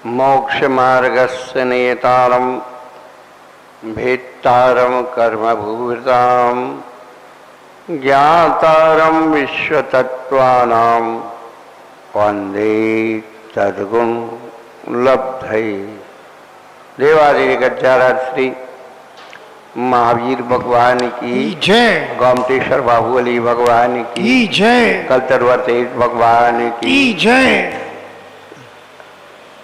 मोक्ष मार्गस्य नेतारम भेत्तारम कर्मभूताम ज्ञातारम विश्वतत्त्वानां वंदे तद्गुण लब्धये। देवादिदेव गज्जाराज श्री महावीर भगवान की जय, गोमतेश्वर बाहुबली भगवान की जय, कलतरवर तेज भगवान की जय,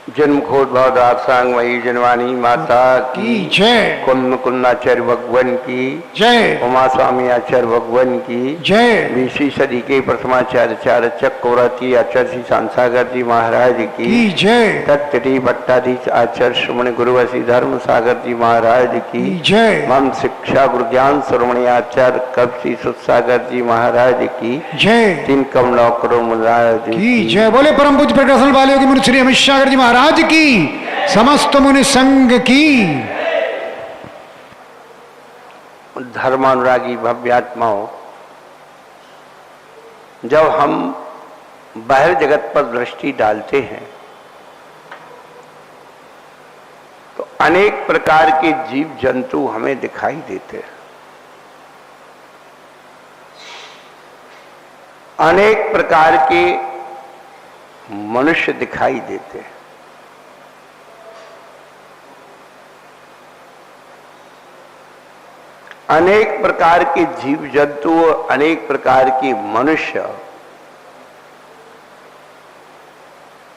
जन्म खोद भवदासांग वही जनवानी माता की जय, कुंभ कुन्नाचार्य भगवान की जय, उमा स्वामी आचार्य भगवान की जय, 20वीं सदी के प्रथमाचार्य चारचक कोराती आचार्य श्री शांसागर जी महाराज की जय, तत्टी भट्टाधीश आचार्य श्रमण गुरुवसी धर्म सागर जी महाराज की जय, मम शिक्षा गुरु ज्ञान श्रमणी आचार्य कब श्री सुसागर जी महाराज की जय, तीन कमलों करो महाराज की जय। बोले परम पूज्य प्रकाशन वाले की मुनि श्री अमित सागर जी महाराज की, समस्त मुनि संघ की। धर्मानुरागी भव्यात्माओं, जब हम बाहर जगत पर दृष्टि डालते हैं तो अनेक प्रकार के जीव जंतु हमें दिखाई देते हैं, अनेक प्रकार के मनुष्य दिखाई देते हैं। अनेक प्रकार के जीव जंतु और अनेक प्रकार के मनुष्य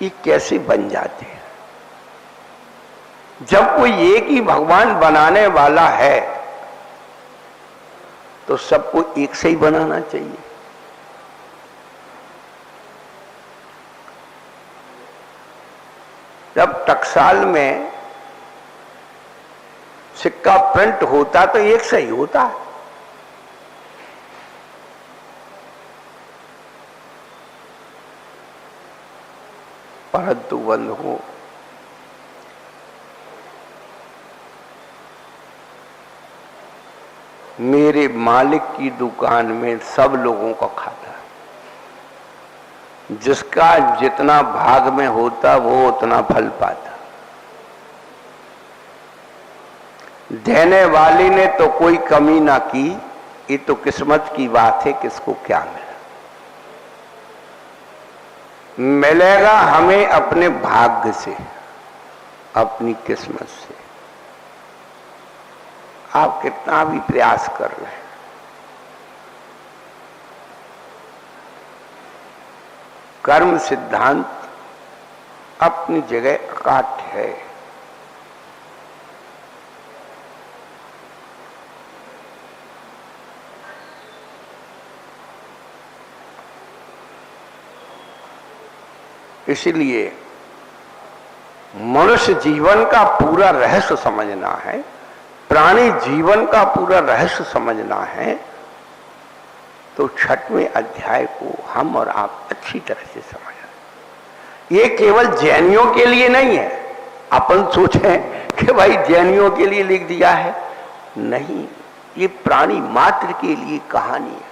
ये कैसे बन जाते हैं? जब कोई एक ही भगवान बनाने वाला है तो सबको एक से ही बनाना चाहिए। जब टकसाल में सिक्का प्रिंट होता तो एक सही होता है, परंतु बंधुओं, मेरे मालिक की दुकान में सब लोगों का खाता है। जिसका जितना भाग में होता वो उतना फल पाता। देने वाले ने तो कोई कमी ना की, ये तो किस्मत की बात है, किसको क्या मिला। मिलेगा हमें अपने भाग्य से, अपनी किस्मत से। आप कितना भी प्रयास कर रहे हैं, कर्म सिद्धांत अपनी जगह अकाट है। इसलिए मनुष्य जीवन का पूरा रहस्य समझना है, प्राणी जीवन का पूरा रहस्य समझना है, तो 6वें अध्याय को हम और आप अच्छी तरह से समझें। ये केवल जैनियों के लिए नहीं है। अपन सोचें कि भाई जैनियों के लिए लिख दिया है, नहीं, ये प्राणी मात्र के लिए कहानी है।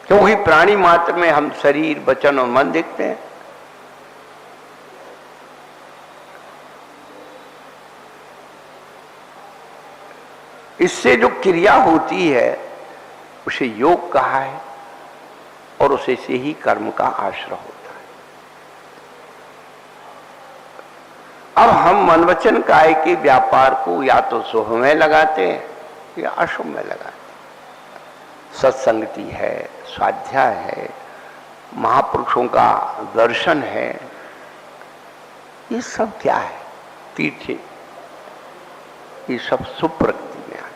क्योंकि प्राणी मात्र में हम शरीर, वचन और मन देखते हैं। इससे जो क्रिया होती है उसे योग कहा है, और उसे से ही कर्म का आश्रय होता है। अब हम मन वचन काय के व्यापार को या तो शुभ में लगाते हैं या अशुभ में लगाते हैं। सत्संगति है, स्वाध्याय है, महापुरुषों का दर्शन है, ये सब क्या है? तीर्थ, ये सब शुभ प्रकृति में आए।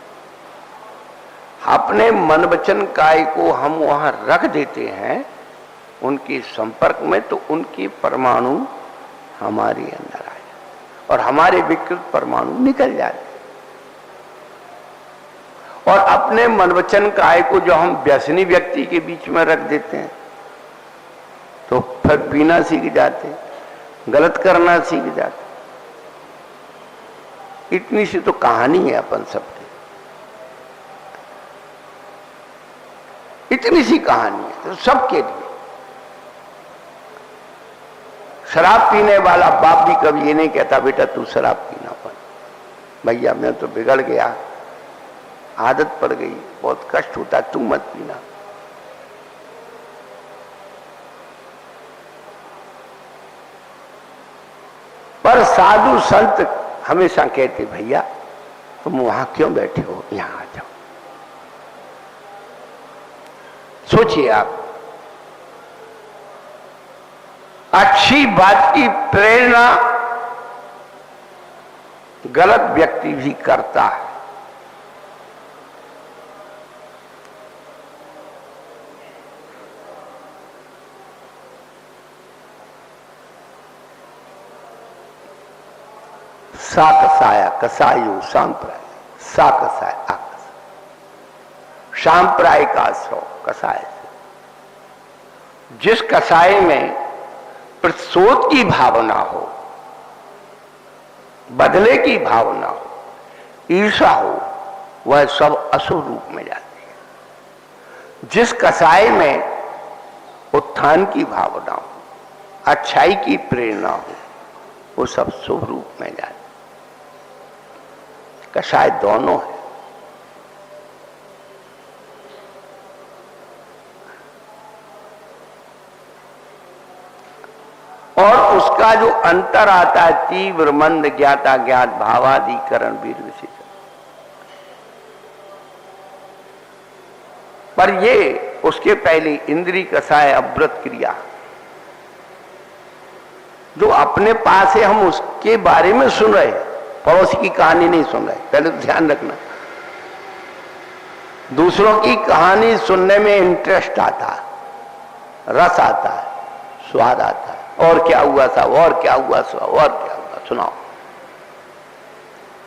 अपने मन वचन काय को हम वहां रख देते हैं उनके संपर्क में, तो उनके परमाणु हमारे अंदर आए और हमारे विकृत परमाणु निकल जाते। और अपने मन वचन काय को जो हम व्यसनी व्यक्ति के बीच में रख देते हैं तो फिर पीना सीख जाते, गलत करना सीख जाते। इतनी सी तो कहानी है अपन सबकी, इतनी सी कहानी है तो सबके लिए। शराब पीने वाला बाप भी कभी ये नहीं कहता बेटा तू शराब पीना बंद, भैया मैं तो बिगड़ गया, आदत पड़ गई, बहुत कष्ट होता, तू मत पीना। पर साधु संत हमेशा कहते भैया तुम वहां क्यों बैठे हो, यहां आ जाओ। सोचिए आप, अच्छी बात की प्रेरणा गलत व्यक्ति भी करता है। सा कसाया कसायु सांप्राय, सा कसाय आकस, सांप्राय का सौ कसाय से। जिस कसाय में प्रतिशोध की भावना हो, बदले की भावना हो, ईर्षा हो, वह सब असुर रूप में जाती है। जिस कसाय में उत्थान की भावना हो, अच्छाई की प्रेरणा हो, वो सब शुभ रूप में जाती है। कसाय दोनों है। और उसका जो अंतर आता है तीव्र मंद ज्ञाता ज्ञात भावाधिकरण वीर विशेष, पर ये उसके पहले इंद्री कसाय अव्रत क्रिया जो अपने पास है, हम उसके बारे में सुन रहे हैं, पड़ोसी की कहानी नहीं सुन रहे। पहले तो ध्यान रखना, दूसरों की कहानी सुनने में इंटरेस्ट आता है, रस आता है, स्वाद आता है, और क्या हुआ था, और क्या हुआ था, और क्या हुआ, सुनाओ।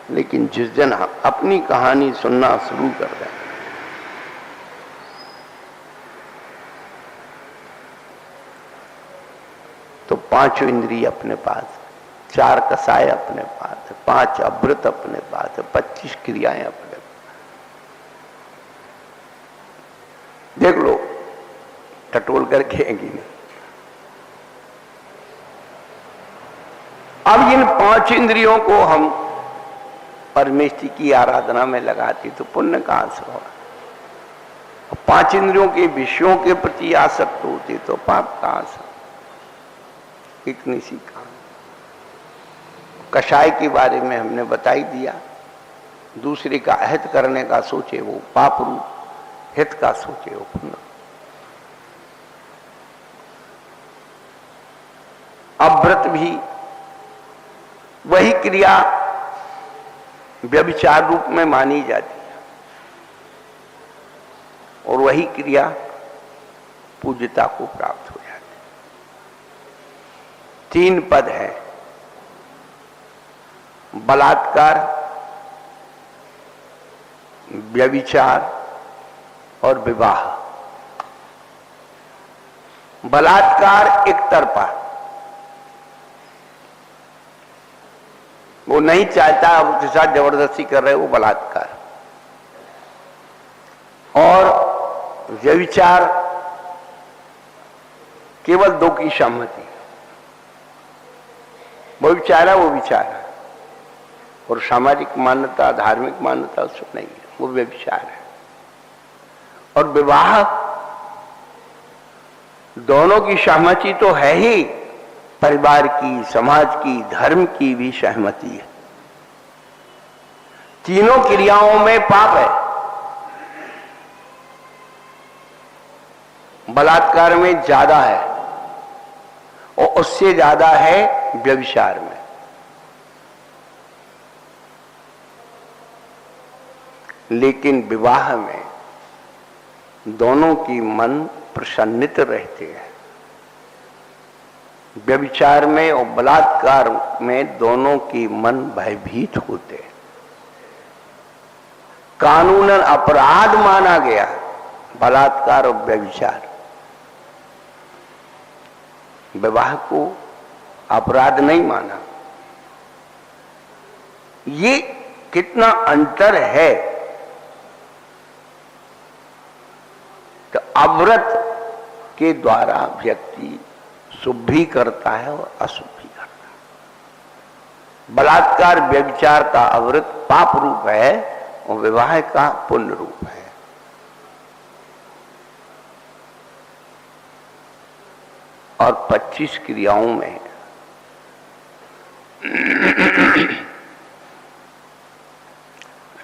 लेकिन जिस दिन हम अपनी कहानी सुनना शुरू कर दें, तो पांचों इंद्रिय अपने पास, 4 कसाय अपने पास है, 5 अव्रत अपने पास है, 25 क्रियाएं अपने पास। देख लो, टटोल करके आएंगी नहीं। अब इन 5 इंद्रियों को हम परमेश्वर की आराधना में लगाते तो पुण्य कहां से होगा। 5 इंद्रियों के विषयों के प्रति आसक्त होते तो पाप कहां से। एक निशी कहां कषाय के बारे में हमने बताई दिया, दूसरे का अहित करने का सोचे वो पाप रूप, हित का सोचे वो पुण्य। अव्रत भी वही क्रिया व्यभिचार रूप में मानी जाती है, और वही क्रिया पूज्यता को प्राप्त हो जाती है। 3 पद है, बलात्कार, व्यभिचार और विवाह। बलात्कार एक तरफा, वो नहीं चाहता, उसके साथ जबरदस्ती कर रहे, वो बलात्कार। और व्यभिचार केवल 2 की सहमति, वो विचार है, वो विचार है, और सामाजिक मान्यता धार्मिक मान्यता उसमें नहीं है, वो व्यभिचार है। और विवाह दोनों की सहमति तो है ही, परिवार की, समाज की, धर्म की भी सहमति है। तीनों क्रियाओं में पाप है। बलात्कार में ज्यादा है और उससे ज्यादा है व्यभिचार में। लेकिन विवाह में दोनों की मन प्रसन्नित रहते हैं। व्यभिचार में और बलात्कार में दोनों की मन भयभीत होते हैं। कानूनन अपराध माना गया बलात्कार और व्यभिचार। विवाह को अपराध नहीं माना। ये कितना अंतर है। तो अव्रत के द्वारा व्यक्ति शुभ भी करता है और अशुभ भी करता है। बलात्कार व्यभिचार का अवृत पाप रूप है और विवाह का पुण्य रूप है। और 25 क्रियाओं में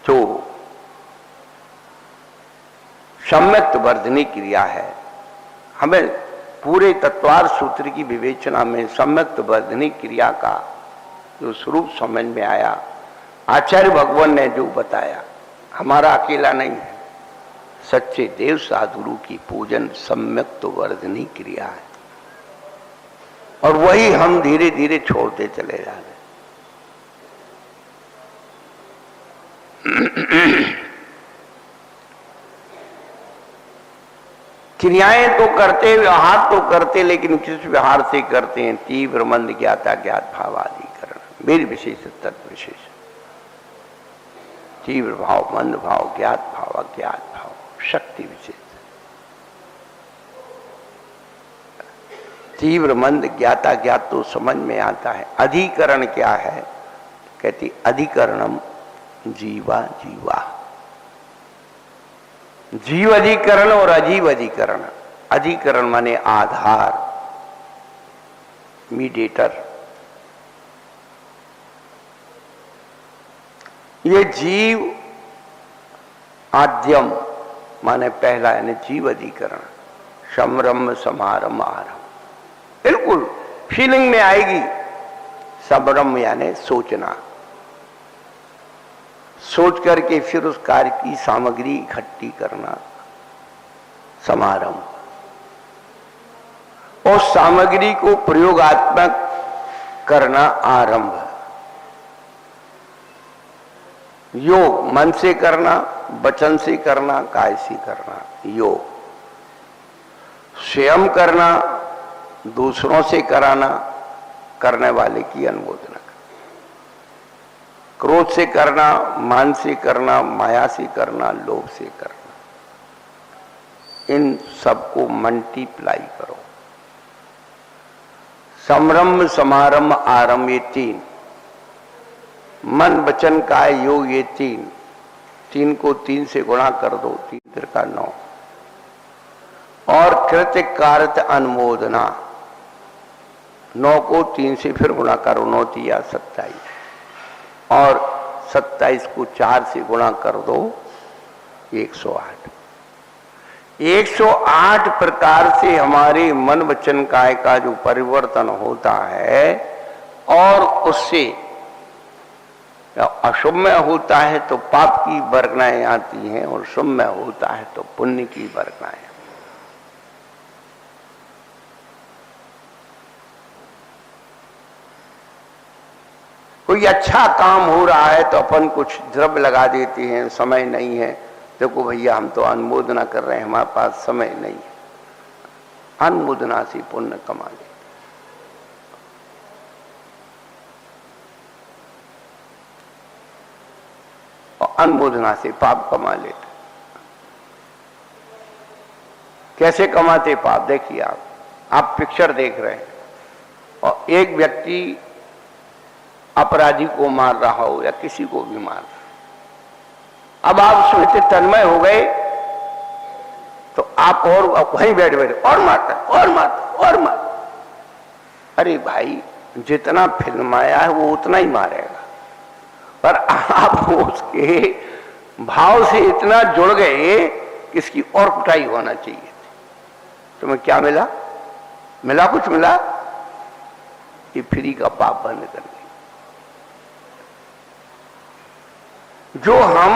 जो सम्यक्त वर्धनी क्रिया है, हमें पूरे तत्वार सूत्र की विवेचना में सम्यक्त वर्धनी क्रिया का जो स्वरूप समझ में आया, आचार्य भगवान ने जो बताया, हमारा अकेला नहीं है, सच्चे देव साधुरु की पूजन सम्यक्त वर्धनी क्रिया है। और वही हम धीरे धीरे छोड़ते चले जा रहे। क्रियाएं तो करते, व्यवहार तो करते, लेकिन किस व्यवहार से करते हैं? तीव्र मंद ज्ञाता ज्ञात भाव आदि करण, मेरी विशेष तत्व विशेष, तीव्र भाव, मंद भाव, ज्ञात भाव, अज्ञात भाव, शक्ति विशेष। तीव्र मंद ज्ञाता ज्ञात तो समझ में आता है। अधिकरण क्या है? कहती अधिकरणम जीवा जीवा, जीव अधिकरण और अजीव अधिकरण। अधिकरण माने आधार, मीडिएटर। ये जीव आद्यम माने पहला, यानी जीव अधिकरण। समरम समारम आरम, बिल्कुल फीलिंग में आएगी। सबरम यानी सोचना, सोच करके फिर उस कार्य की सामग्री इकट्ठी करना, समारंभ। और सामग्री को प्रयोगात्मक करना, आरंभ। योग मन से करना, वचन से करना, काय से करना, योग। स्वयं करना, दूसरों से कराना, करने वाले की अनुमोदना। क्रोध से करना, मान से करना, माया से करना, लोभ से करना। इन सबको मल्टीप्लाई करो। संरम्भ, समारंभ, आरंभ, ये तीन। मन वचन काय योग, ये तीन। तीन को 3 से गुणा कर दो, 3 का 9। और कृत्य कार्य अनुमोदना, 9 को 3 से फिर गुणा करो, 9 तिया 27। और 27 को 4 से गुणा कर दो, 108। 108 प्रकार से हमारे मन वचन काय का जो परिवर्तन होता है, और उससे अशुभ में होता है तो पाप की वर्गनाएं आती हैं, और शुभ में होता है तो पुण्य की वर्गनाएं। कोई अच्छा काम हो रहा है तो अपन कुछ द्रव्य लगा देते हैं, समय नहीं है, देखो भैया हम तो अनुमोदना कर रहे हैं, हमारे पास समय नहीं है। अनुमोदना से पुण्य कमा लेते, और अनुमोदना से पाप कमा लेते। कैसे कमाते पाप? देखिए, आप पिक्चर देख रहे हैं और एक व्यक्ति अपराधी को मार रहा हो या किसी को भी मार रहा, अब आप सोचते तन्मय हो गए तो आप और वहीं बैठ बैठे और मारता और मारता और मारता। अरे भाई, जितना फिल्माया है वो उतना ही मारेगा, पर आप उसके भाव से इतना जुड़ गए कि इसकी और कुटाई होना चाहिए थी। तुम्हें क्या मिला? मिला कुछ मिला? ये फ्री का पाप बंद करने। जो हम,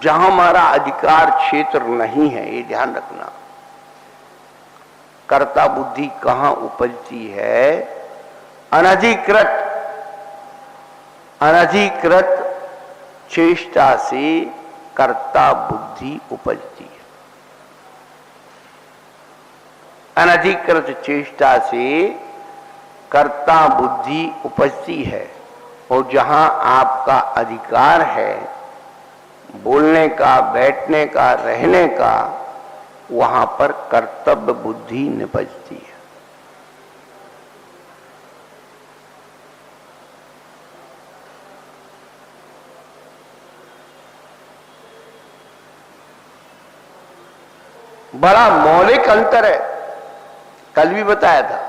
जहां हमारा अधिकार क्षेत्र नहीं है, ये ध्यान रखना। कर्ता बुद्धि कहां उपजती है? अनधिकृत चेष्टा से कर्ता बुद्धि उपजती है। अनधिकृत चेष्टा से कर्ता बुद्धि उपजती है। और जहां आपका अधिकार है बोलने का, बैठने का, रहने का, वहां पर कर्तव्य बुद्धि निपजती है। बड़ा मौलिक अंतर है। कल भी बताया था,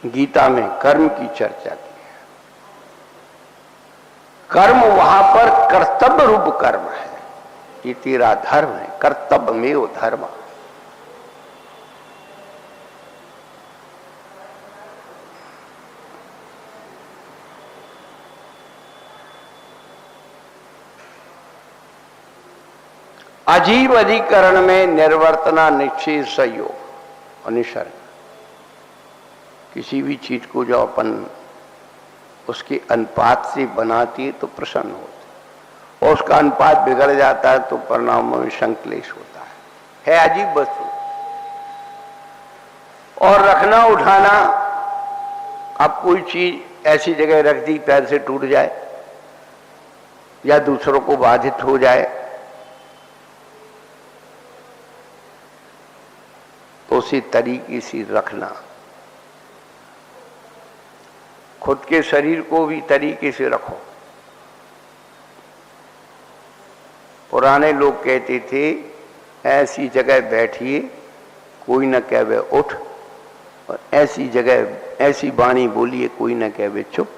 गीता में कर्म की चर्चा की है। कर्म वहां पर कर्तव्य रूप कर्म है, ये तेरा धर्म है, कर्तव्य में वो धर्म। अजीव अधिकरण में निर्वर्तना निश्चय संयोग और निसर्ग, किसी भी चीज को जो अपन उसके अनुपात से बनाती है तो प्रसन्न होता है, और उसका अनुपात बिगड़ जाता है तो परिणामों में संक्लेश होता है अजीब वस्तु। और रखना उठाना, अब कोई चीज ऐसी जगह रख दी पैर से टूट जाए या दूसरों को बाधित हो जाए तो उसी तरीके से रखना। खुद के शरीर को भी तरीके से रखो। पुराने लोग कहते थे ऐसी जगह बैठिए कोई न कहवे उठ, और ऐसी जगह ऐसी वाणी बोलिए कोई न कहवे चुप।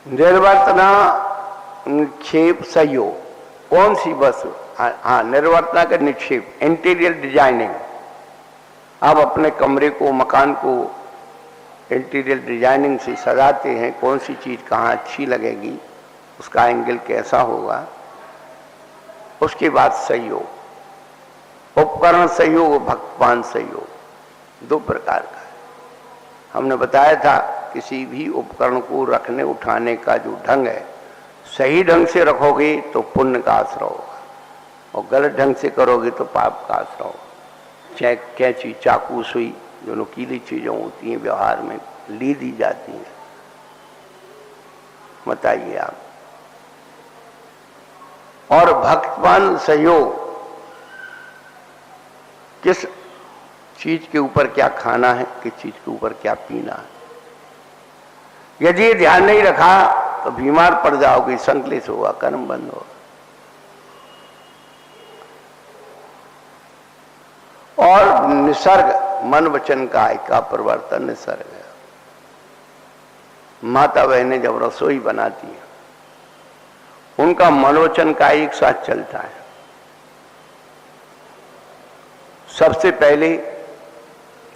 निर्वर्तना निक्षेप सहयोग, कौन सी वस्तु? हाँ, निर्वर्तना का निक्षेप, इंटीरियर डिजाइनिंग। आप अपने कमरे को, मकान को इंटीरियर डिजाइनिंग से सजाते हैं, कौन सी चीज कहाँ अच्छी लगेगी, उसका एंगल कैसा होगा। उसके बाद सहयोग, उपकरण सहयोग, भगवान सहयोग, दो प्रकार का है। हमने बताया था किसी भी उपकरण को रखने उठाने का जो ढंग है, सही ढंग से रखोगे तो पुण्य का आश्रय होगा, और गलत ढंग से करोगे तो पाप का आश्रय होगा। चाहे कैंची, चाकू, सुई, जो नुकीली चीजें होती हैं व्यवहार में ली दी जाती हैं, बताइए आप। और भक्तवान सहयोग, किस चीज के ऊपर क्या खाना है, किस चीज के ऊपर क्या पीना है। यदि ये ध्यान नहीं रखा तो बीमार पड़ जाओगे, संकलेश होगा, कर्म बंद होगा। और निसर्ग, मन वचन काय का परिवर्तन निसर्ग है। माता बहनें जब रसोई बनाती है, उनका मन वचन काय एक साथ चलता है। सबसे पहले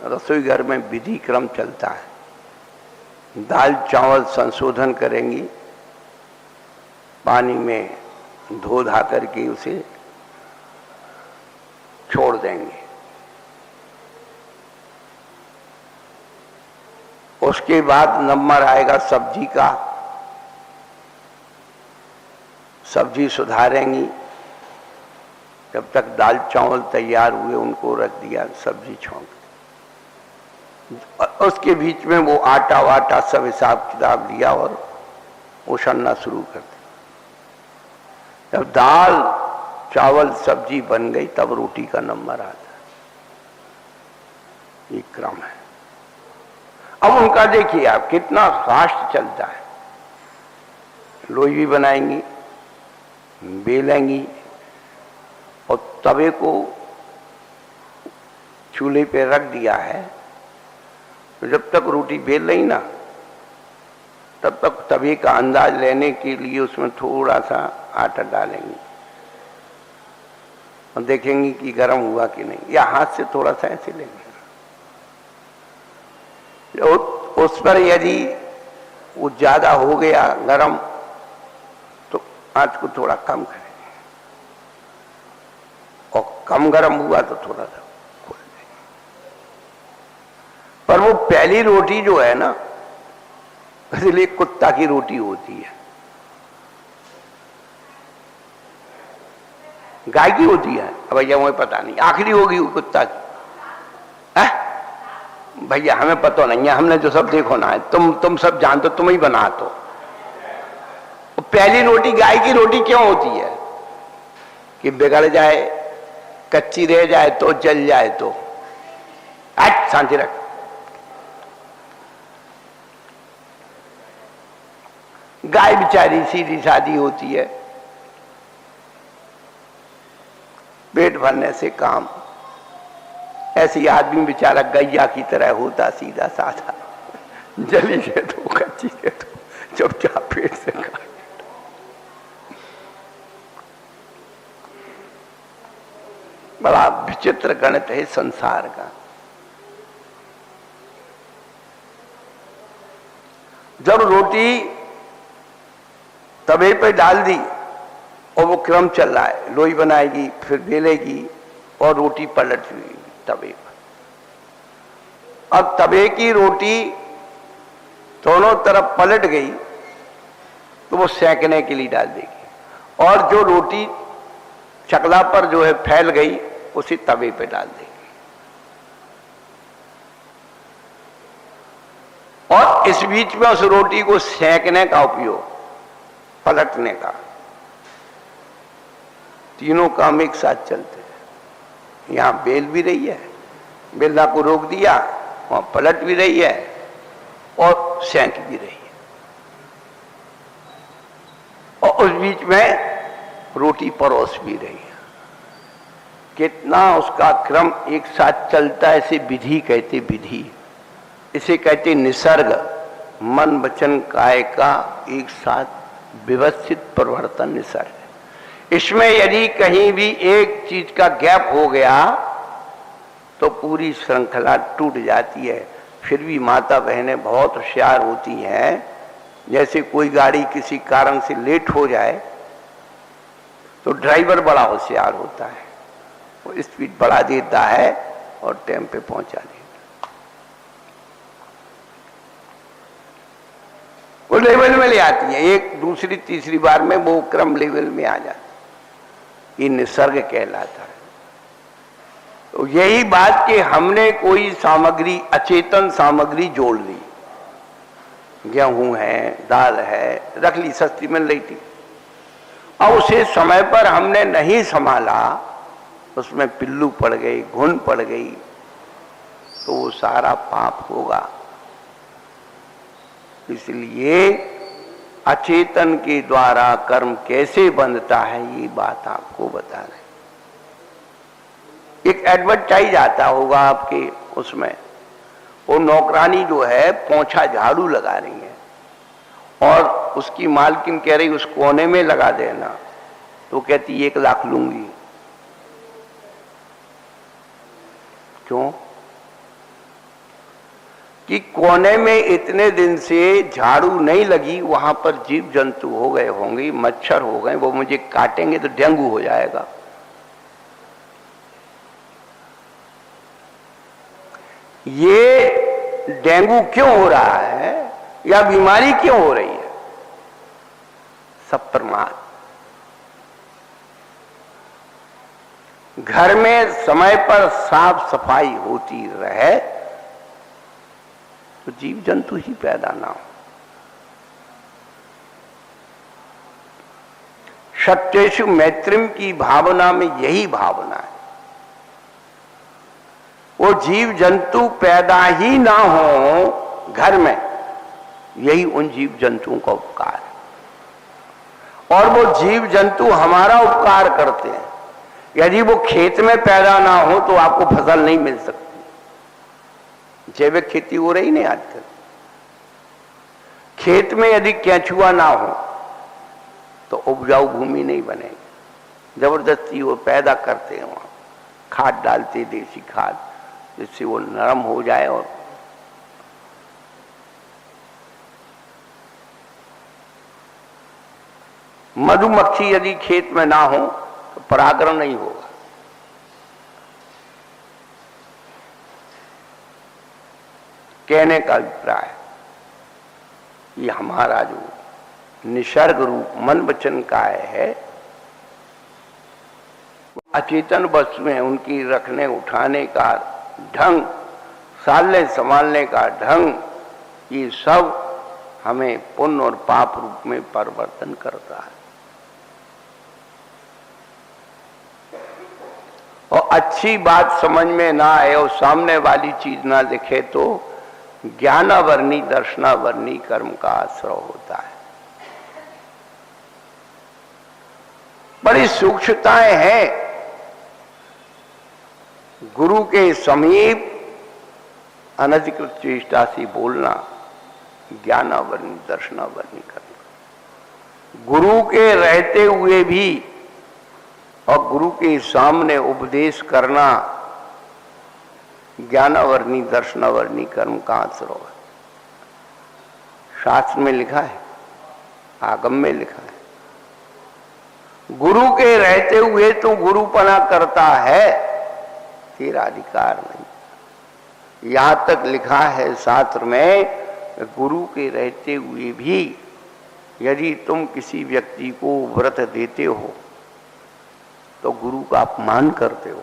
रसोई घर में विधि क्रम चलता है। दाल चावल संशोधन करेंगी, पानी में धो धा करके उसे छोड़ देंगे। उसके बाद नंबर आएगा सब्जी का, सब्जी सुधारेंगी। जब तक दाल चावल तैयार हुए उनको रख दिया, सब्जी छोंक। उसके बीच में वो आटा वाटा सब हिसाब किताब लिया और उछलना शुरू कर दिया। जब दाल चावल सब्जी बन गई तब रोटी का नंबर आता है। ये क्रम है। अब उनका देखिए आप कितना फास्ट चलता है। लोई भी बनाएंगी, बेलेंगी और तवे को चूल्हे पे रख दिया है, तो जब तक रोटी बेल रही ना तब तक तवे का अंदाज लेने के लिए उसमें थोड़ा सा आटा डालेंगी और देखेंगी कि गर्म हुआ कि नहीं, या हाथ से थोड़ा सा ऐसे लेंगे। उस पर यदि वो ज्यादा हो गया गर्म तो आंच को थोड़ा कम करें, और कम गर्म हुआ तो थोड़ा सा खोल देंगे। पर वो पहली रोटी जो है ना, इसलिए कुत्ता की रोटी होती है, गाय की होती है भैया, मुझे पता नहीं, आखिरी होगी वो कुत्ता की है भैया, हमें पता नहीं है, हमने जो सब देखो ना है, तुम सब जानते, तुम ही बना तो पहली रोटी गाय की रोटी क्यों होती है कि बिगड़ जाए, कच्ची रह जाए तो, जल जाए तो हट शांति रख। गाय बेचारी सीधी सादी होती है, पेट भरने से काम। ऐसे आदमी बेचारा गैया की तरह होता, सीधा साधा, जली है तो कच्ची है तो चुपचाप पेट से खा। बड़ा विचित्र गणित है संसार का। जब रोटी तवे पे डाल दी और वो क्रम चल रहा है, लोई बनाएगी, फिर बेलेगी और रोटी पलट हुई तवे पर। अब तवे की रोटी दोनों तरफ पलट गई तो वो सेकने के लिए डाल देगी, और जो रोटी चकला पर जो है फैल गई उसी तवे पे डाल देगी। और इस बीच में उस रोटी को सेकने का उपयोग, पलटने का, तीनों काम एक साथ चलते हैं। यहां बेल भी रही है, बेलना को रोक दिया, वहां पलट भी रही है और सेंक भी रही है, और उस बीच में रोटी परोस भी रही है। कितना उसका क्रम एक साथ चलता है, इसे विधि कहते, विधि इसे कहते निसर्ग। मन वचन काया का एक साथ व्यवस्थित परिवर्तन निसर्ग। इसमें यदि कहीं भी एक चीज का गैप हो गया तो पूरी श्रृंखला टूट जाती है। फिर भी माता बहनें बहुत होशियार होती हैं। जैसे कोई गाड़ी किसी कारण से लेट हो जाए तो ड्राइवर बड़ा होशियार होता है, वो स्पीड बढ़ा देता है और टाइम पे पहुंचा देता है। वो लेवल में ले आती है, एक दूसरी तीसरी बार में वो क्रम लेवल में आ जाता है। ये निसर्ग कहलाता है। तो यही बात कि हमने कोई सामग्री, अचेतन सामग्री जोड़ ली, गेहूं है, दाल है, रख ली, सस्ती मिल रही थी, और उसे समय पर हमने नहीं संभाला, उसमें पिल्लू पड़ गई, घुन पड़ गई, तो वो सारा पाप होगा। इसलिए अचेतन के द्वारा कर्म कैसे बंधता है, ये बात आपको बता रहे। एक एडवर्टाइज आता होगा आपके, उसमें वो नौकरानी जो है पोंछा झाड़ू लगा रही है और उसकी मालकिन कह रही उस कोने में लगा देना, तो कहती 1 लाख लूंगी। क्यों? कि कोने में इतने दिन से झाड़ू नहीं लगी, वहां पर जीव जंतु हो गए होंगे, मच्छर हो गए, वो मुझे काटेंगे तो डेंगू हो जाएगा। ये डेंगू क्यों हो रहा है या बीमारी क्यों हो रही है, सब प्रमाद। घर में समय पर साफ सफाई होती रहे तो जीव जंतु ही पैदा ना हो। सत्येषु मैत्रिम की भावना में यही भावना है, वो जीव जंतु पैदा ही ना हो घर में, यही उन जीव जंतुओं का उपकार है। और वो जीव जंतु हमारा उपकार करते हैं। यदि वो खेत में पैदा ना हो तो आपको फसल नहीं मिल सकती। जैविक खेती हो रही नहीं आजकल। खेत में यदि केंचुआ ना हो तो उपजाऊ भूमि नहीं बनेगी। जबरदस्ती वो पैदा करते हैं, वहां खाद डालते, देसी खाद, जिससे वो नरम हो जाए। और मधुमक्खी यदि खेत में ना हो तो परागण नहीं होगा। कहने का अभिप्राय ये हमारा जो निसर्ग रूप मन वचन काया है, अचेतन वस्तुएं, उनकी रखने उठाने का ढंग, सालने संभालने का ढंग, ये सब हमें पुण्य और पाप रूप में परिवर्तन करता है। और अच्छी बात समझ में ना आए और सामने वाली चीज ना दिखे तो ज्ञानावरणी दर्शनावरणी कर्म का आश्रय होता है। बड़ी सूक्ष्मताएं हैं। गुरु के समीप अनधिकृत चेष्टा से बोलना ज्ञानावरणी दर्शनावरणी कर्म। गुरु के रहते हुए भी और गुरु के सामने उपदेश करना ज्ञानावरणी दर्शनावरणी कर्म का आश्रय है। शास्त्र में लिखा है, आगम में लिखा है, गुरु के रहते हुए तो गुरुपना करता है, तेरा अधिकार नहीं। यहां तक लिखा है शास्त्र में, गुरु के रहते हुए भी यदि तुम किसी व्यक्ति को व्रत देते हो तो गुरु का अपमान करते हो।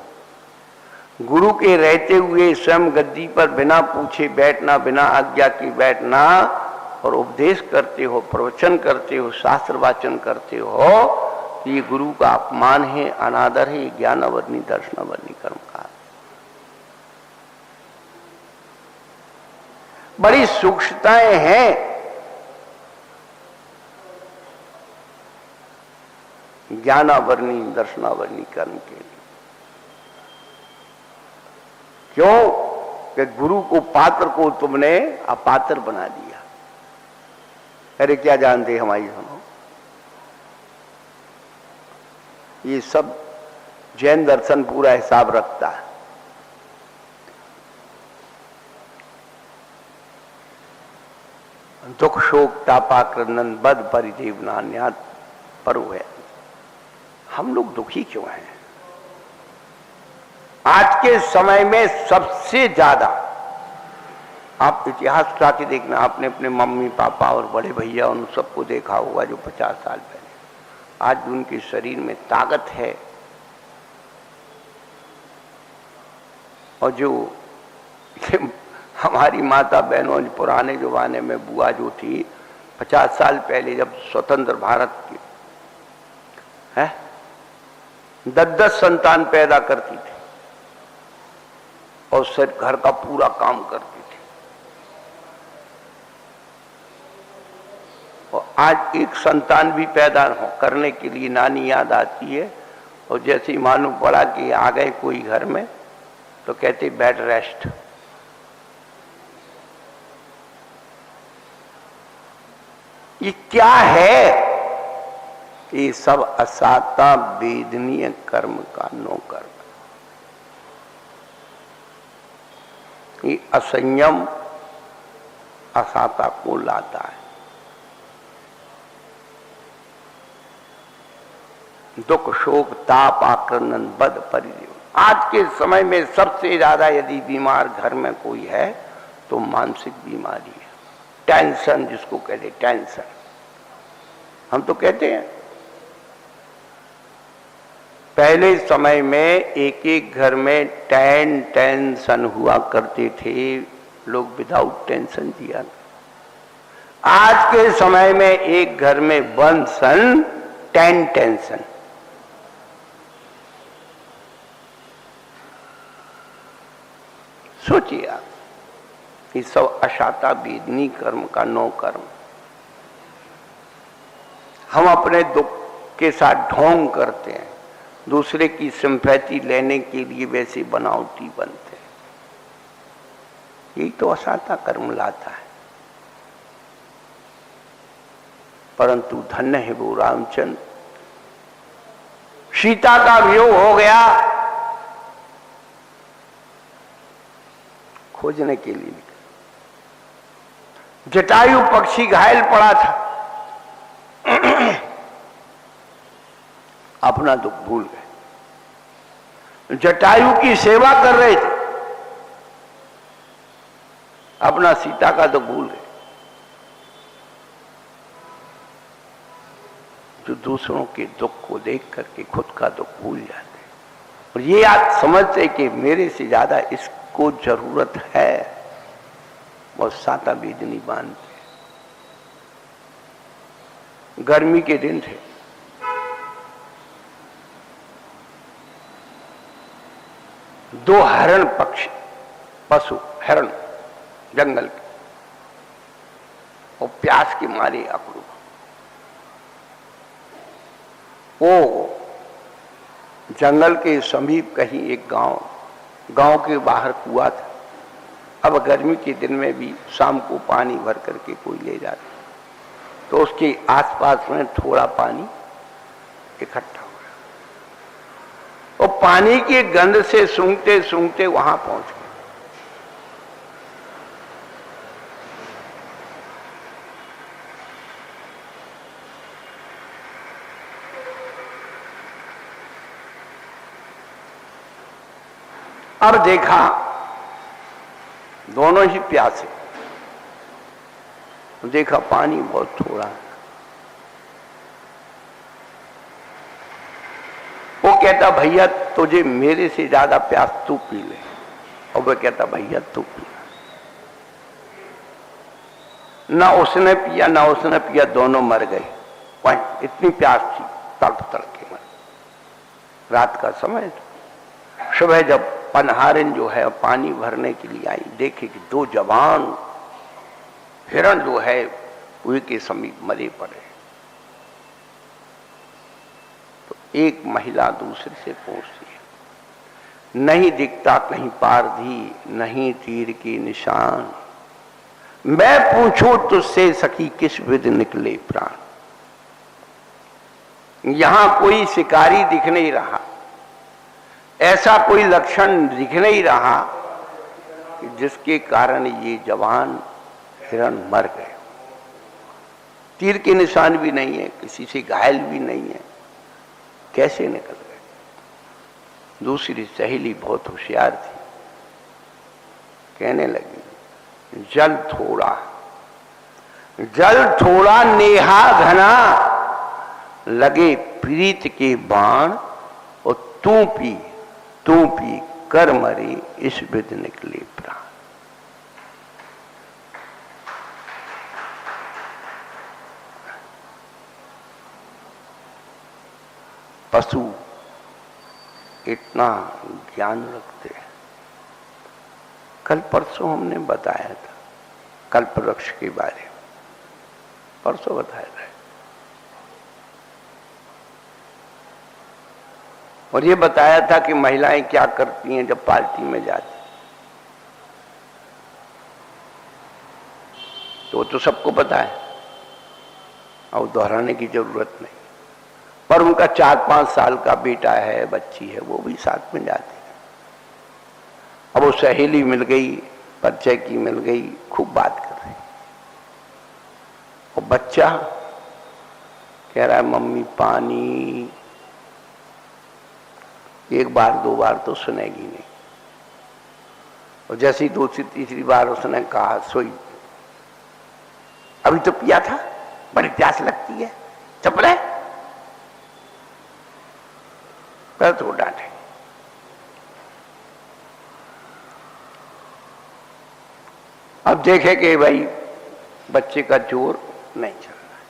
गुरु के रहते हुए स्वयं गद्दी पर बिना पूछे बैठना, बिना आज्ञा के बैठना और उपदेश करते हो, प्रवचन करते हो, शास्त्र वाचन करते हो, तो ये गुरु का अपमान है, अनादर है, ज्ञानावरणी दर्शनावरणी कर्म का। बड़ी सूक्ष्मताएं हैं। ज्ञानावरणी दर्शनावरणी कर्म के लिए। क्यों? कि गुरु को पात्र को तुमने अपात्र बना दिया। अरे क्या जानते हमारी, सुनो, ये सब जैन दर्शन पूरा हिसाब रखता है। दुख शोक तापा क्रंदन बद परिदेव नान्यात पर है। हम लोग दुखी क्यों हैं? आज के समय में सबसे ज्यादा, आप इतिहास उठा के देखना, आपने अपने मम्मी पापा और बड़े भैया उन सबको देखा होगा जो 50 साल पहले, आज उनके शरीर में ताकत है और जो हमारी माता बहनों पुराने जमाने में बुआ जो थी 50 साल पहले जब स्वतंत्र भारत की है 10-10 संतान पैदा करती थी और सिर घर का पूरा काम करती थी। और आज एक संतान भी पैदा करने के लिए नानी याद आती है और जैसे ही मालूम पड़ा कि आ गए कोई घर में तो कहते बेड रेस्ट। ये क्या है? ये सब असाता वेदनीय कर्म का नो कर्म। ये असंयम असाता को लाता है। दुख शोक ताप आक्रंदन बद परिदेव। आज के समय में सबसे ज्यादा यदि बीमार घर में कोई है तो मानसिक बीमारी है, टेंशन जिसको कहते टेंशन। हम तो कहते हैं पहले समय में एक एक घर में 10 टेंशन हुआ करते थे, लोग विदाउट टेंशन जिया। आज के समय में एक घर में 1 सन 10 टेंशन। सोचिए आप, ये सब अशाता वेदनी कर्म का नो कर्म। हम अपने दुख के साथ ढोंग करते हैं, दूसरे की सिंपैथी लेने के लिए वैसे बनावटी बनते हैं। यही तो असाता कर्म लाता है। परंतु धन्य है वो रामचंद्र, सीता का वियोग हो गया, खोजने के लिए निकले। जटायु पक्षी घायल पड़ा था, अपना दुख भूल गए। जटायु की सेवा कर रहे थे, अपना सीता का दुख भूल गए। जो दूसरों के दुख को देख करके खुद का दुख भूल जाते और ये आज समझते कि मेरे से ज्यादा इसको जरूरत है, वो साता वेदनी बांधते। गर्मी के दिन थे, दो हरण पक्षी पशु हरण जंगल के, और प्यास के मारे अकड़ू। वो जंगल के समीप कहीं एक गांव के बाहर कुआं था। अब गर्मी के दिन में भी शाम को पानी भर करके कोई ले जाता, तो उसके आसपास में थोड़ा पानी इकट्ठा हो गया, और पानी की गंध से सूंघते सूंघते वहां पहुंच गए। अब देखा दोनों ही प्यासे, देखा पानी बहुत थोड़ा है। वो कहता भैया तुझे मेरे से ज्यादा प्यास तू पी ले, और वो कहता भैया तू पी ले। ना उसने पिया ना उसने पिया, दोनों मर गए। वहीं इतनी प्यास थी, तड़प तड़के मर। रात का समय था। सुबह जब पनहारिन जो है पानी भरने के लिए आई, देखे कि दो जवान हिरण जो है कुएं के समीप मरे पड़े। तो एक महिला दूसरे से पूछती है, नहीं दिखता कहीं पारधी, नहीं तीर के निशान, मैं पूछूं तुझसे सखी किस विध निकले प्राण। यहां कोई शिकारी दिख नहीं रहा, ऐसा कोई लक्षण दिख नहीं रहा जिसके कारण ये जवान हिरण मर गए। तीर के निशान भी नहीं है, किसी से घायल भी नहीं है, कैसे निकल गए। दूसरी सहेली बहुत होशियार थी, कहने लगी जल थोड़ा नेहा घना, लगे प्रीत के बाण, और तू पी कर मरे, इस विध निकले प्राण। पशु इतना ज्ञान रखते हैं। कल परसों हमने बताया था कल्प वृक्ष के बारे में, परसों बताया था। और ये बताया था कि महिलाएं क्या करती हैं जब पार्टी में जाती, तो वो तो सबको पता है और दोहराने की जरूरत नहीं। पर उनका 4-5 साल का बेटा है, बच्ची है, वो भी साथ में जाती है। अब वो सहेली मिल गई, परिचय की मिल गई, खूब बात कर रही। और बच्चा कह रहा है मम्मी पानी। एक बार 2 बार तो सुनेगी नहीं, और जैसे ही 2-3 बार उसने कहा सोई, अभी तो पिया था, बड़ी प्यास लगती है, चुप रहे। पर तो डांटे। अब देखे कि भाई बच्चे का जोर नहीं चल रहा है,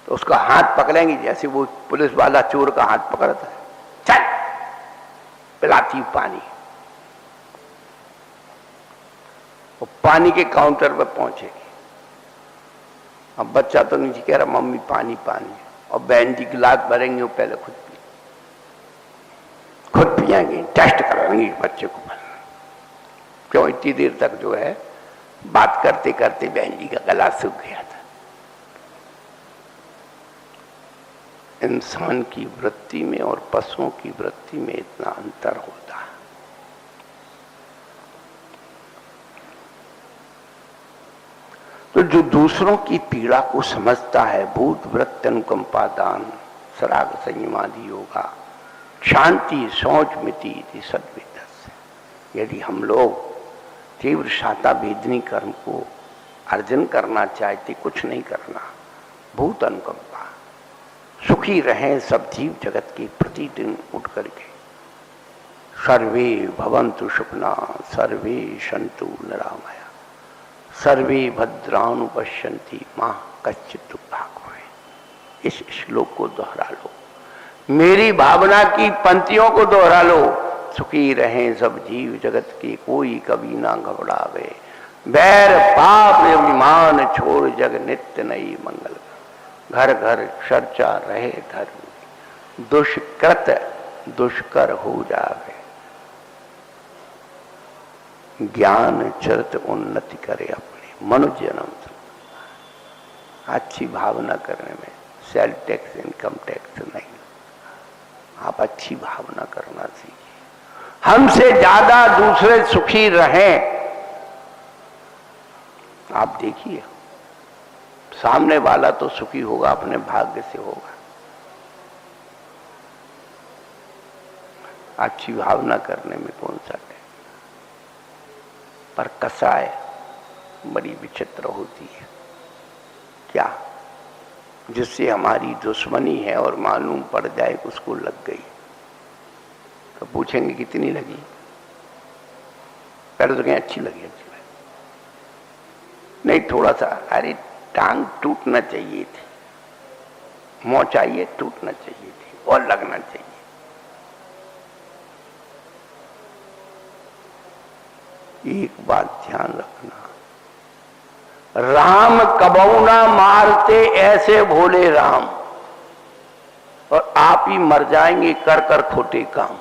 तो उसका हाथ पकड़ेंगे जैसे वो पुलिस वाला चोर का हाथ पकड़ता है, चल पिलाती पानी। वो पानी के काउंटर पर पहुंचेगी। अब बच्चा तो नीचे कह रहा मम्मी पानी पानी, और बहन जी गिलास भरेंगे, वो पहले खुद पिएंगे, टेस्ट कराएंगे बच्चे को। क्यों इतनी देर तक जो है बात करते करते बहन जी का गला सूख गया था। इंसान की वृत्ति में और पशुओं की वृत्ति में इतना अंतर होता है। तो जो दूसरों की पीड़ा को समझता है, भूत वृत्त अनुकंपा दान सराग संयमादि योगा शांति सोच मिति सद्विदस्य। यदि हम लोग तीव्र शाता वेदनी कर्म को अर्जन करना चाहते, कुछ नहीं करना, भूत अनुकंपा, सुखी रहें सब जीव जगत के प्रतिदिन उठ करके। सर्वे भवन्तु सुखिनः सर्वे सन्तु निरामया सर्वे भद्राणि पश्यन्ति मा कश्चित् दुःखभाग् भवेत्। इस श्लोक को दोहरा लो, मेरी भावना की पंक्तियों को दोहरा लो। सुखी रहें सब जीव जगत के, कोई कभी ना घबरावे। बैर पाप अभिमान छोड़ जग नित्य नई मंगल। घर घर चर्चा रहे धर्म, दुष्कृत दुष्कर हो जावे। ज्ञान चरित उन्नति करे अपने मनुष्य जन्म। अच्छी भावना करने में सेल्फ टैक्स इनकम टैक्स नहीं, आप अच्छी भावना करना सीखिए। हमसे ज्यादा दूसरे सुखी रहें। आप देखिए, सामने वाला तो सुखी होगा, अपने भाग्य से होगा। अच्छी भावना करने में कौन सा है, पर कसाय बड़ी विचित्र होती है। क्या, जिससे हमारी दुश्मनी है और मालूम पड़ जाए कि उसको लग गई, तो पूछेंगे कितनी लगी? पहले तो कहें अच्छी लगी, अच्छी लगी। नहीं, थोड़ा सा, अरे टांग टूटना चाहिए थी, मोचाइए टूटना चाहिए थी और लगना चाहिए। एक बात ध्यान रखना, राम कबऊ ना मारते ऐसे भोले राम, और आप ही मर जाएंगे कर कर खोटे काम।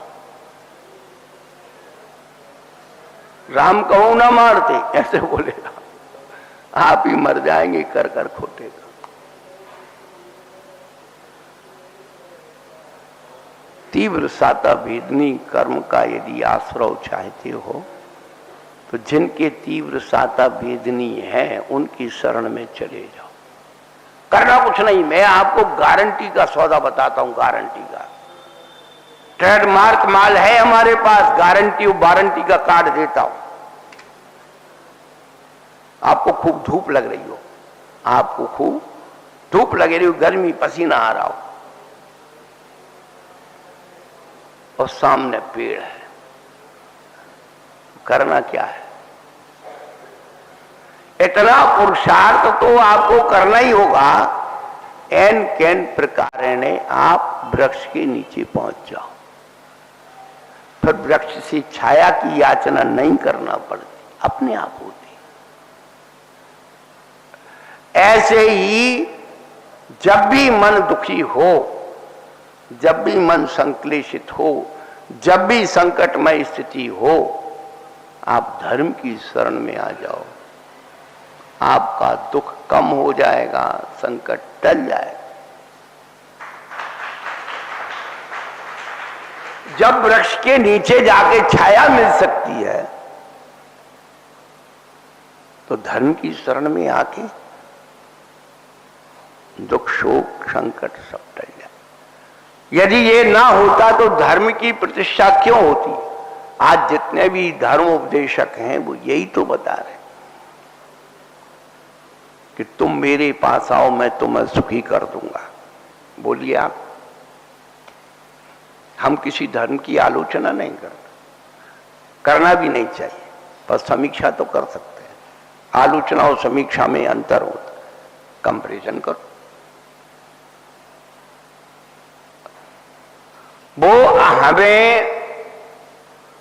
राम कबऊ ना मारते ऐसे भोले राम, आप ही मर जाएंगे कर कर खोटे काम। तीव्र साता भेदनी कर्म का यदि आश्रय चाहते हो, तो जिनके तीव्र साता भेदनी है उनकी शरण में चले जाओ। करना कुछ नहीं, मैं आपको गारंटी का सौदा बताता हूं, गारंटी का। ट्रेडमार्क माल है हमारे पास, गारंटी और वारंटी का कार्ड देता हूं। आपको खूब धूप लग रही हो, आपको खूब धूप लग रही हो, गर्मी पसीना आ रहा हो, और सामने पेड़ है, करना क्या है? इतना पुरुषार्थ तो आपको करना ही होगा। एन कैन प्रकार ने आप वृक्ष के नीचे पहुंच जाओ, फिर वृक्ष से छाया की याचना नहीं करना पड़ती, अपने आप होती। ऐसे ही जब भी मन दुखी हो, जब भी मन संक्लेशित हो, जब भी संकटमय स्थिति हो, आप धर्म की शरण में आ जाओ। आपका दुख कम हो जाएगा, संकट टल जाएगा। जब वृक्ष के नीचे जाके छाया मिल सकती है, तो धर्म की शरण में आके दुख शोक संकट सब टल जाए। यदि ये ना होता तो धर्म की प्रतिष्ठा क्यों होती? आज जितने भी धर्म उपदेशक हैं वो यही तो बता रहे कि तुम मेरे पास आओ, मैं तुम्हें सुखी कर दूंगा। बोलिए आप। हम किसी धर्म की आलोचना नहीं करते, करना भी नहीं चाहिए, पर समीक्षा तो कर सकते हैं। आलोचना और समीक्षा में अंतर होता, कंपैरिजन करो। वो हमें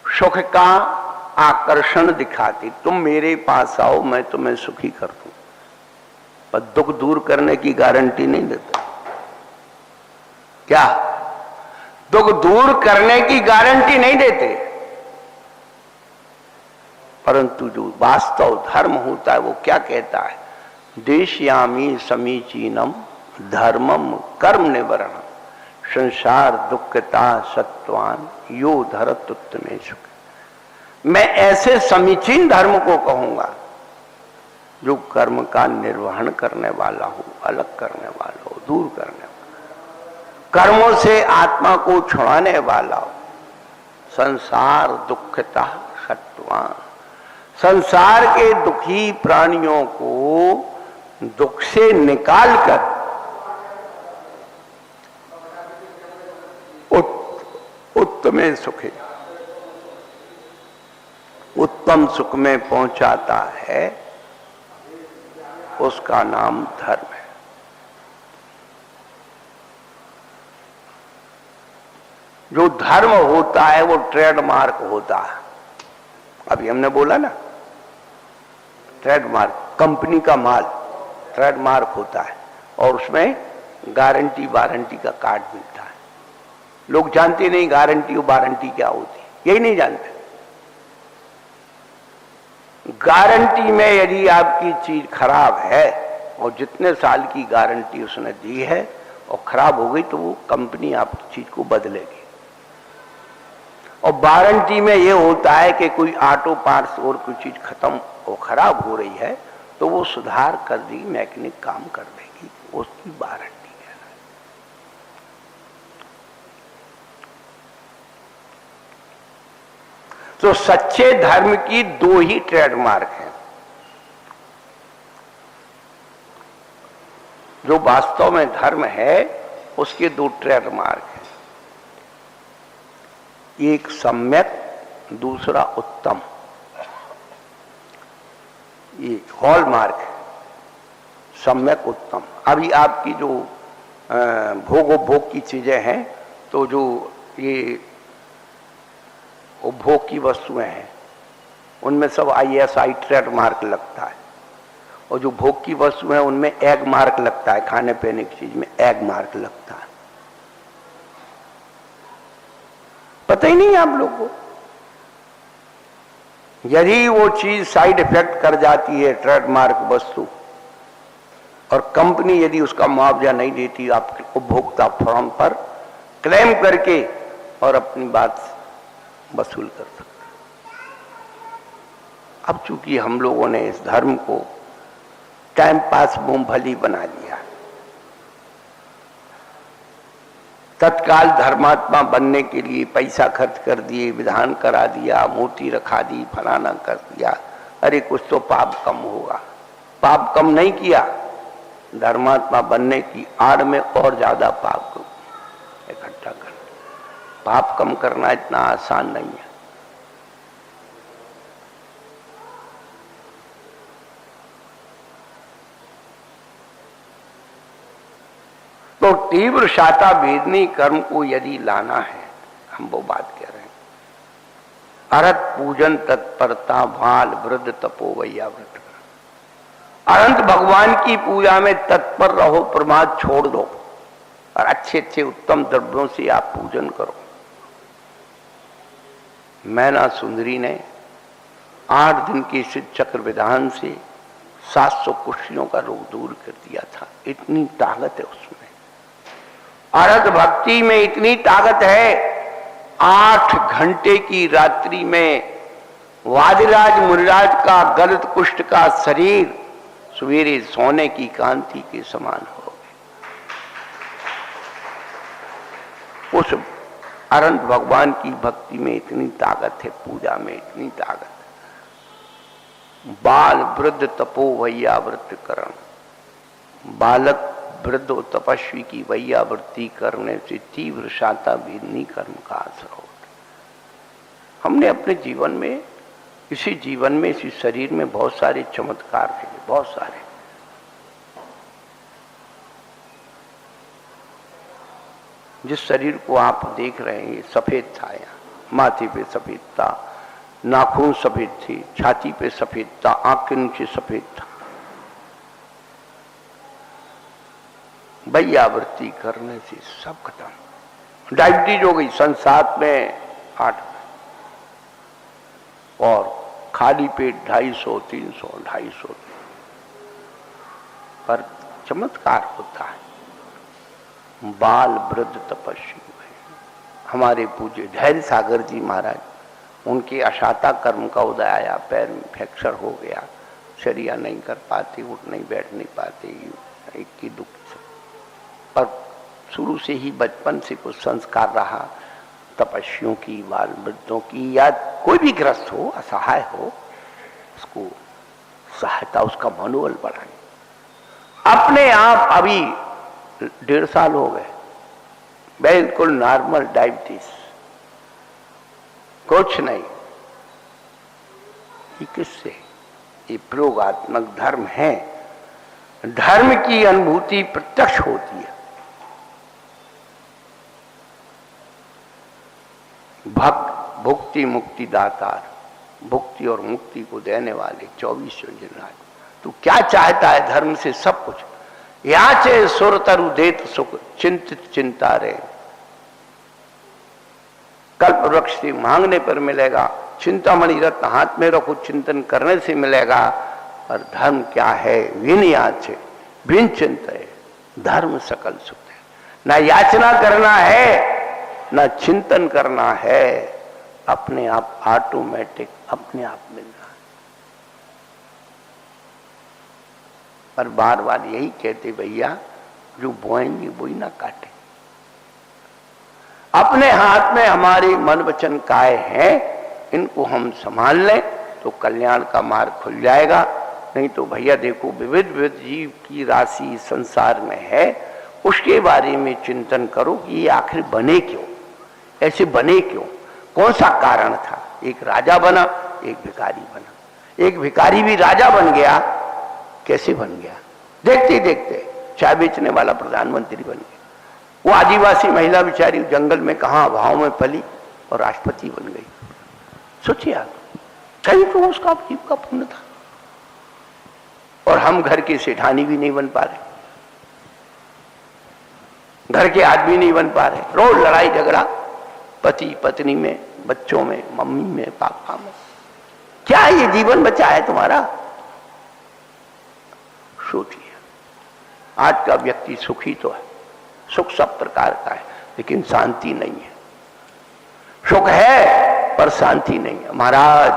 सुख का आकर्षण दिखाती, तुम मेरे पास आओ मैं तुम्हें सुखी कर दूं, पर दुख दूर करने की गारंटी नहीं देता। क्या? दुख दूर करने की गारंटी नहीं देते, परंतु जो वास्तव धर्म होता है वो क्या कहता है? देशयामी समीचीनम धर्मम कर्म निवरणम संसार दुखता सत्वान यो धरत उत्तमे सुख। मैं ऐसे समीचीन धर्म को कहूंगा जो कर्म का निर्वहन करने वाला हो, अलग करने वाला हो, दूर करने वाला, कर्मों से आत्मा को छुड़ाने वाला हो। संसार दुखता सत्वान, संसार के दुखी प्राणियों को दुख से निकालकर उत्तमे सुखे, उत्तम सुख में पहुंचाता है, उसका नाम धर्म है। जो धर्म होता है वो ट्रेडमार्क होता है। अभी हमने बोला ना, ट्रेडमार्क कंपनी का माल ट्रेडमार्क होता है और उसमें गारंटी वारंटी का कार्ड मिलता है। लोग जानते नहीं गारंटी और वारंटी क्या होती है, यही नहीं जानते। गारंटी में यदि आपकी चीज खराब है और जितने साल की गारंटी उसने दी है और खराब हो गई तो वो कंपनी आपकी चीज को बदलेगी। और वारंटी में ये होता है कि कोई ऑटो पार्ट्स और कोई चीज खत्म और खराब हो रही है तो वो सुधार कर दी, मैकेनिक काम कर देगी, उसकी वारंटी है। तो सच्चे धर्म की दो ही ट्रेडमार्क हैं। जो वास्तव में धर्म है उसके दो ट्रेडमार्क हैं, एक सम्यक, दूसरा उत्तम। ये हॉलमार्क है, सम्यक उत्तम। अभी आपकी जो भोग की चीजें हैं, तो जो ये उपभोग की वस्तुएं हैं उनमें सब ISI ट्रेडमार्क लगता है, और जो भोग की वस्तु है उनमें एग मार्क लगता है। खाने पीने की चीज में एग मार्क लगता है। पता ही नहीं आप लोग को। यदि वो चीज साइड इफेक्ट कर जाती है ट्रेडमार्क वस्तु, और कंपनी यदि उसका मुआवजा नहीं देती, आप उपभोक्ता फॉर्म पर क्लेम करके और अपनी बात वसूल कर सकते। अब चूंकि हम लोगों ने इस धर्म को टाइम पास मूंगफली बना लिया, तत्काल धर्मात्मा बनने के लिए पैसा खर्च कर दिए, विधान करा दिया, मूर्ति रखा दी, फलाना कर दिया, अरे कुछ तो पाप कम होगा। पाप कम नहीं किया, धर्मात्मा बनने की आड़ में और ज्यादा पाप को इकट्ठा कर। पाप कम करना इतना आसान नहीं है। तो तीव्र शाता वेदनी कर्म को यदि लाना है, हम वो बात कह रहे हैं। अरत पूजन तत्परता भाल वृद्ध तपोवैया व्रत। अनंत भगवान की पूजा में तत्पर रहो, प्रमाद छोड़ दो और अच्छे अच्छे उत्तम द्रव्यों से आप पूजन करो। मैना सुंदरी ने 8 दिन के सिद्ध चक्र विधान से 700 कुष्ठियों का रोग दूर कर दिया था। इतनी ताकत है उसमें। अरत भक्ति में इतनी ताकत है, 8 घंटे की रात्रि में वादिराज मुनिराज का गलत कुष्ठ का शरीर सवेरे सोने की कांति के समान हो गए। उस अनंत भगवान की भक्ति में इतनी ताकत है, पूजा में इतनी ताकत है। बाल वृद्ध तपो वैयावृत्ति करण। बालक वृद्ध और तपस्वी की वैयावृत्ति करने से तीव्र शाता वेदनी कर्म का असर होता। हमने अपने जीवन में, इसी जीवन में, इसी शरीर में बहुत सारे चमत्कार देखे, बहुत सारे। जिस शरीर को आप देख रहे हैं, ये सफेद था, यहाँ माथे पे सफेद था, नाखून सफेद थी, छाती पे सफेद था, आंख के नीचे सफेद था। वैयावृत्ति करने से सब खत्म। डायबिटीज हो गई सन 7 में 8 में, और खाली पेट 250, 300, 250 पर चमत्कार होता है। बाल वृद्ध तपस्वी हमारे पूज्य धैर्य सागर जी महाराज, उनके अशाता कर्म का उदय आया, पैर में फ्रैक्चर हो गया, चर्या नहीं कर पाते, उठ नहीं बैठ नहीं पाते, एक की दुख से। पर शुरू से ही बचपन से कुछ संस्कार रहा, तपस्वियों की, बाल वृद्धों की, या कोई भी ग्रस्त हो, असहाय हो, उसको सहायता, उसका मनोबल बढ़ाए। अपने आप अभी 1.5 साल हो गए, बिल्कुल नॉर्मल डायबिटीज, कुछ नहीं। ये किससे? ये प्रयोगात्मक धर्म है। धर्म की अनुभूति प्रत्यक्ष होती है। भक्त भुक्ति मुक्ति दातार, भुक्ति और मुक्ति को देने वाले 24 योजन। तू क्या चाहता है धर्म से? सब कुछ। याचे सुर तरु देत सुख, चिंतित चिंता रे। कल्प वृक्ष से मांगने पर मिलेगा, चिंतामणि रत्न हाथ में रखो चिंतन करने से मिलेगा। और धर्म क्या है? विन याचे बिन चिंतय धर्म सकल सुख है। ना याचना करना है, ना चिंतन करना है, अपने आप ऑटोमेटिक अपने आप मिलना। पर बार बार यही कहते भैया, जो बोएंगे वही ना काटे। अपने हाथ में हमारे मन वचन काय हैं, इनको हम संभाल लें तो कल्याण का मार्ग खुल जाएगा। नहीं तो भैया देखो, विविध विविध जीव की राशि संसार में है, उसके बारे में चिंतन करो कि ये आखिर बने क्यों, ऐसे बने क्यों, कौन सा कारण था। एक राजा बना, एक भिखारी बना। एक भिखारी भी राजा बन गया, कैसे बन गया? देखते देखते चाय बेचने वाला प्रधानमंत्री बन गया। वो आदिवासी महिला बेचारी जंगल में कहां अभाव में पली और राष्ट्रपति बन गई। सोचिए आप, कहीं तो उसका जीव का पुण्य था। और हम घर के सेठानी भी नहीं बन पा रहे, घर के आदमी नहीं बन पा रहे। रोज लड़ाई झगड़ा पति पत्नी में, बच्चों में, मम्मी में, पापा में। क्या ये जीवन बचा है तुम्हारा? सोचिए। आज का व्यक्ति सुखी तो है, सुख सब प्रकार का है, लेकिन शांति नहीं है। सुख है पर शांति नहीं है। महाराज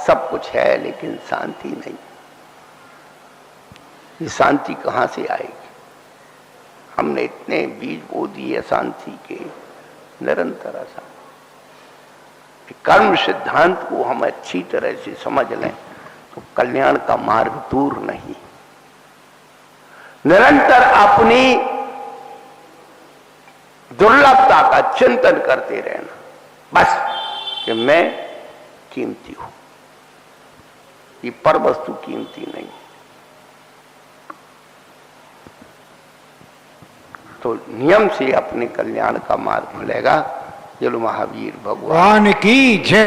सब कुछ है लेकिन शांति नहीं। ये शांति कहां से आएगी? हमने इतने बीज बो दिए शांति के, निरंतर अशांति। कर्म सिद्धांत को हम अच्छी तरह से समझ लें तो कल्याण का मार्ग दूर नहीं। निरंतर अपनी दुर्लभता का चिंतन करते रहना, बस कि मैं कीमती हूं, ये पर वस्तु कीमती नहीं। तो नियम से अपने कल्याण का मार्ग मिलेगा। चलो महावीर भगवान की जय।